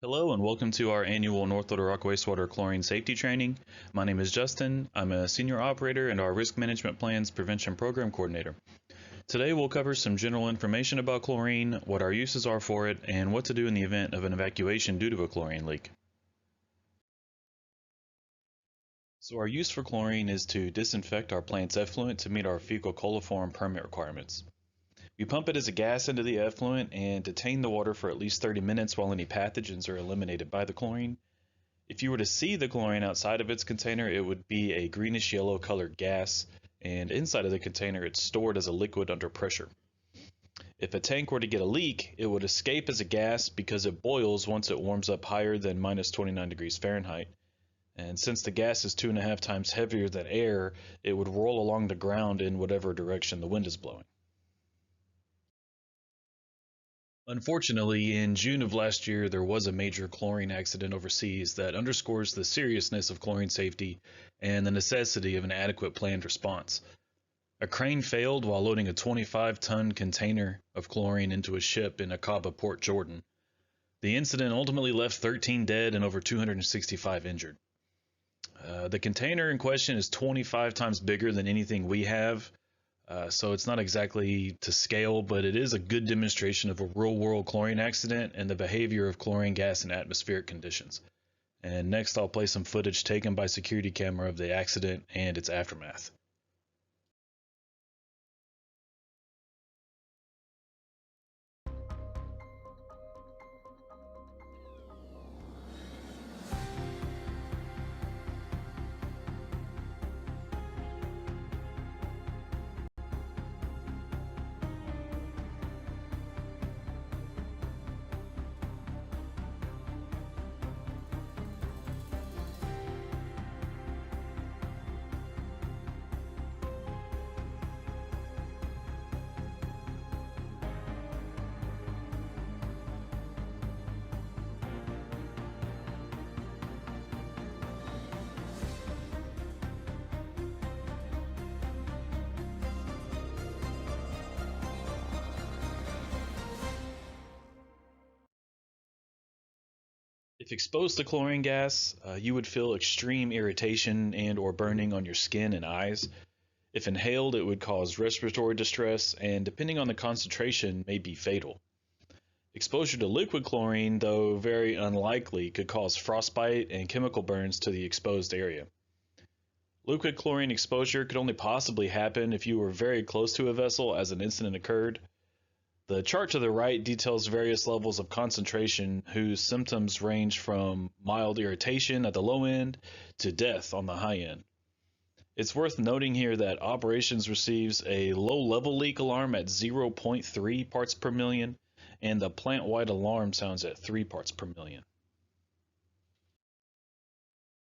Hello and welcome to our annual North Little Rock Wastewater Chlorine Safety Training. My name is Justin. I'm a Senior Operator and our Risk Management Plans Prevention Program Coordinator. Today we'll cover some general information about chlorine, what our uses are for it, and what to do in the event of an evacuation due to a chlorine leak. So our use for chlorine is to disinfect our plant's effluent to meet our fecal coliform permit requirements. We pump it as a gas into the effluent and detain the water for at least 30 minutes while any pathogens are eliminated by the chlorine. If you were to see the chlorine outside of its container, it would be a greenish yellow colored gas, and inside of the container it's stored as a liquid under pressure. If a tank were to get a leak, it would escape as a gas because it boils once it warms up higher than minus 29 degrees Fahrenheit. And since the gas is 2.5 times heavier than air, it would roll along the ground in whatever direction the wind is blowing. Unfortunately, in June of last year, there was a major chlorine accident overseas that underscores the seriousness of chlorine safety and the necessity of an adequate planned response. A crane failed while loading a 25-ton container of chlorine into a ship in Aqaba, Port Jordan. The incident ultimately left 13 dead and over 265 injured. The container in question is 25 times bigger than anything we have, so it's not exactly to scale, but it is a good demonstration of a real-world chlorine accident and the behavior of chlorine gas in atmospheric conditions. And next I'll play some footage taken by security camera of the accident and its aftermath. If exposed to chlorine gas, you would feel extreme irritation and or burning on your skin and eyes. If inhaled, it would cause respiratory distress and, depending on the concentration, may be fatal. Exposure to liquid chlorine, though very unlikely, could cause frostbite and chemical burns to the exposed area. Liquid chlorine exposure could only possibly happen if you were very close to a vessel as an incident occurred. The chart to the right details various levels of concentration whose symptoms range from mild irritation at the low end to death on the high end. It's worth noting here that operations receives a low-level leak alarm at 0.3 parts per million, and the plant-wide alarm sounds at 3 parts per million.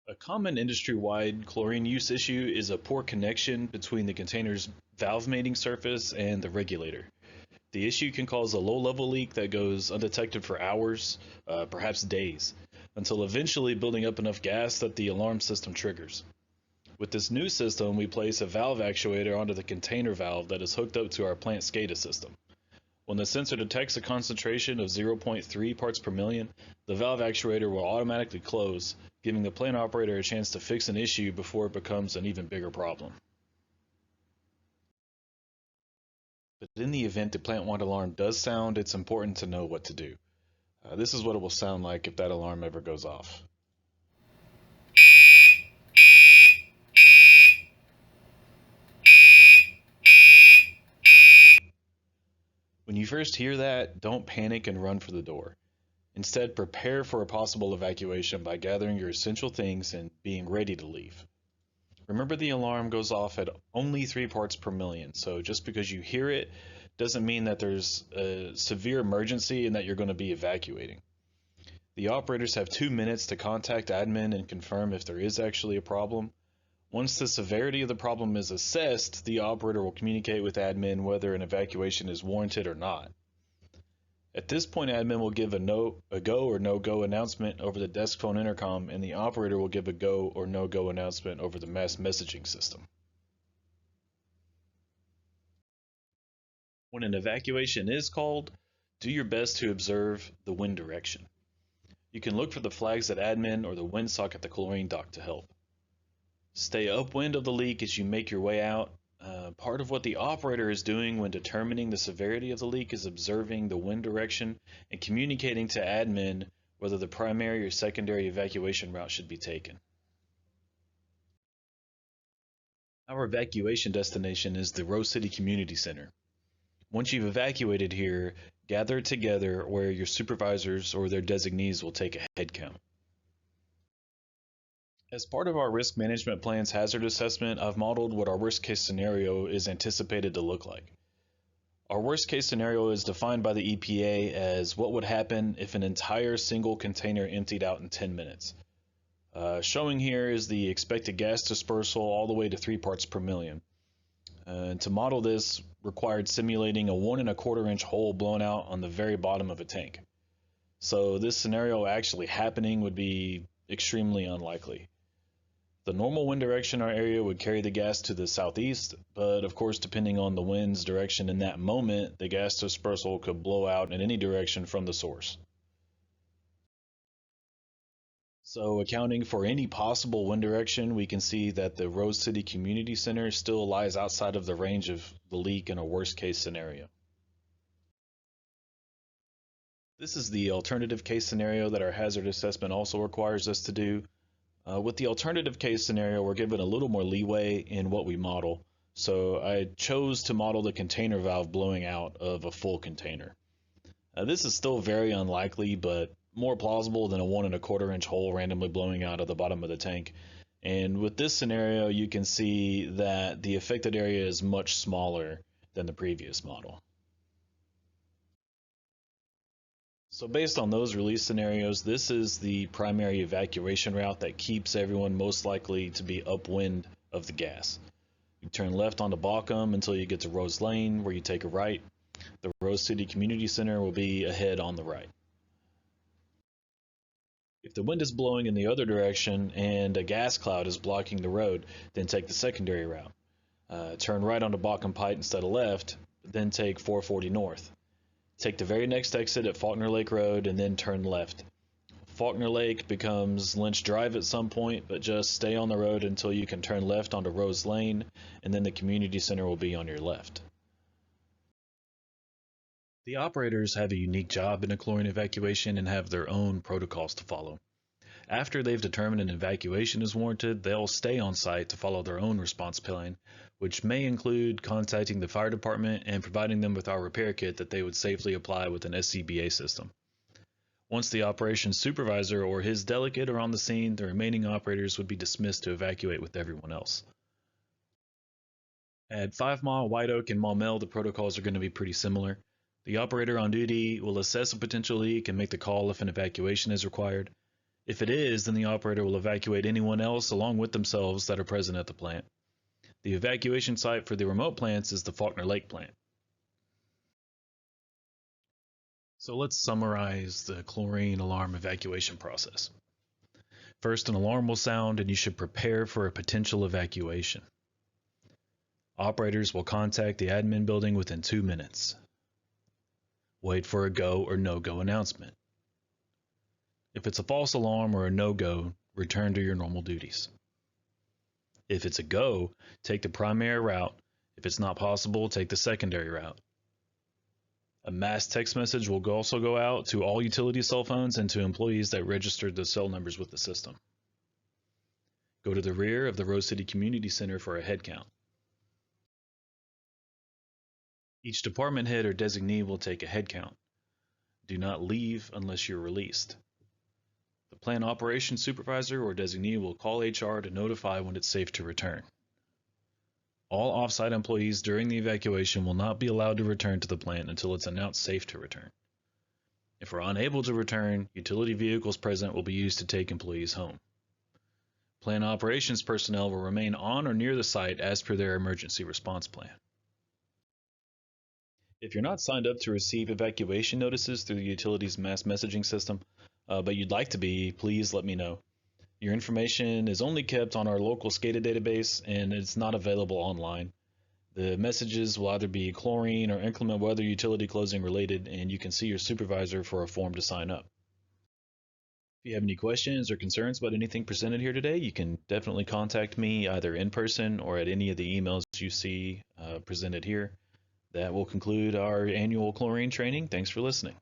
A common industry-wide chlorine use issue is a poor connection between the container's valve mating surface and the regulator. The issue can cause a low-level leak that goes undetected for hours, perhaps days, until eventually building up enough gas that the alarm system triggers. With this new system, we place a valve actuator onto the container valve that is hooked up to our plant SCADA system. When the sensor detects a concentration of 0.3 parts per million, the valve actuator will automatically close, giving the plant operator a chance to fix an issue before it becomes an even bigger problem. But in the event the plant-wide alarm does sound, it's important to know what to do. This is what it will sound like if that alarm ever goes off. When you first hear that, don't panic and run for the door. Instead, prepare for a possible evacuation by gathering your essential things and being ready to leave. Remember, the alarm goes off at only 3 parts per million, so just because you hear it doesn't mean that there's a severe emergency and that you're going to be evacuating. The operators have 2 minutes to contact admin and confirm if there is actually a problem. Once the severity of the problem is assessed, the operator will communicate with admin whether an evacuation is warranted or not. At this point, admin will give a go or no-go announcement over the desk phone intercom, and the operator will give a go or no-go announcement over the mass messaging system. When an evacuation is called, do your best to observe the wind direction. You can look for the flags at admin or the windsock at the chlorine dock to help. Stay upwind of the leak as you make your way out. Part of what the operator is doing when determining the severity of the leak is observing the wind direction and communicating to admin whether the primary or secondary evacuation route should be taken. Our evacuation destination is the Rose City Community Center. Once you've evacuated here, gather together where your supervisors or their designees will take a head count. As part of our risk management plan's hazard assessment, I've modeled what our worst case scenario is anticipated to look like. Our worst case scenario is defined by the EPA as what would happen if an entire single container emptied out in 10 minutes. Showing here is the expected gas dispersal all the way to 3 parts per million. And to model this required simulating a 1¼ inch hole blown out on the very bottom of a tank. So this scenario actually happening would be extremely unlikely. The normal wind direction in our area would carry the gas to the southeast, but of course depending on the wind's direction in that moment, the gas dispersal could blow out in any direction from the source. So accounting for any possible wind direction, we can see that the Rose City Community Center still lies outside of the range of the leak in a worst case scenario. This is the alternative case scenario that our hazard assessment also requires us to do. With the alternative case scenario, we're given a little more leeway in what we model. So I chose to model the container valve blowing out of a full container. This is still very unlikely, but more plausible than a 1¼ inch hole randomly blowing out of the bottom of the tank. And with this scenario, you can see that the affected area is much smaller than the previous model. So based on those release scenarios, this is the primary evacuation route that keeps everyone most likely to be upwind of the gas. You turn left onto Bauckham until you get to Rose Lane, where you take a right. The Rose City Community Center will be ahead on the right. If the wind is blowing in the other direction and a gas cloud is blocking the road, then take the secondary route. Turn right onto Bauckham Pike instead of left, then take 440 north. Take the very next exit at Faulkner Lake Road and then turn left. Faulkner Lake becomes Lynch Drive at some point, but just stay on the road until you can turn left onto Rose Lane, and then the community center will be on your left. The operators have a unique job in a chlorine evacuation and have their own protocols to follow. After they've determined an evacuation is warranted, they'll stay on site to follow their own response plan, which may include contacting the fire department and providing them with our repair kit that they would safely apply with an SCBA system. Once the operations supervisor or his delegate are on the scene, the remaining operators would be dismissed to evacuate with everyone else. At 5 Mile, White Oak, and Maumelle, the protocols are going to be pretty similar. The operator on duty will assess a potential leak and make the call if an evacuation is required. If it is, then the operator will evacuate anyone else along with themselves that are present at the plant. The evacuation site for the remote plants is the Faulkner Lake plant. So let's summarize the chlorine alarm evacuation process. First, an alarm will sound and you should prepare for a potential evacuation. Operators will contact the admin building within 2 minutes. Wait for a go or no-go announcement. If it's a false alarm or a no-go, return to your normal duties. If it's a go, take the primary route. If it's not possible, take the secondary route. A mass text message will also go out to all utility cell phones and to employees that registered the cell numbers with the system. Go to the rear of the Rose City Community Center for a head count. Each department head or designee will take a head count. Do not leave unless you're released. The plant operations supervisor or designee will call HR to notify when it's safe to return. All off-site employees during the evacuation will not be allowed to return to the plant until it's announced safe to return. If we're unable to return, utility vehicles present will be used to take employees home. Plant operations personnel will remain on or near the site as per their emergency response plan. If you're not signed up to receive evacuation notices through the utility's mass messaging system, but you'd like to be, please let me know. Your information is only kept on our local SCADA database and it's not available online. The messages will either be chlorine or inclement weather utility closing related, and you can see your supervisor for a form to sign up. If you have any questions or concerns about anything presented here today, you can definitely contact me either in person or at any of the emails you see presented here. That will conclude our annual chlorine training. Thanks for listening.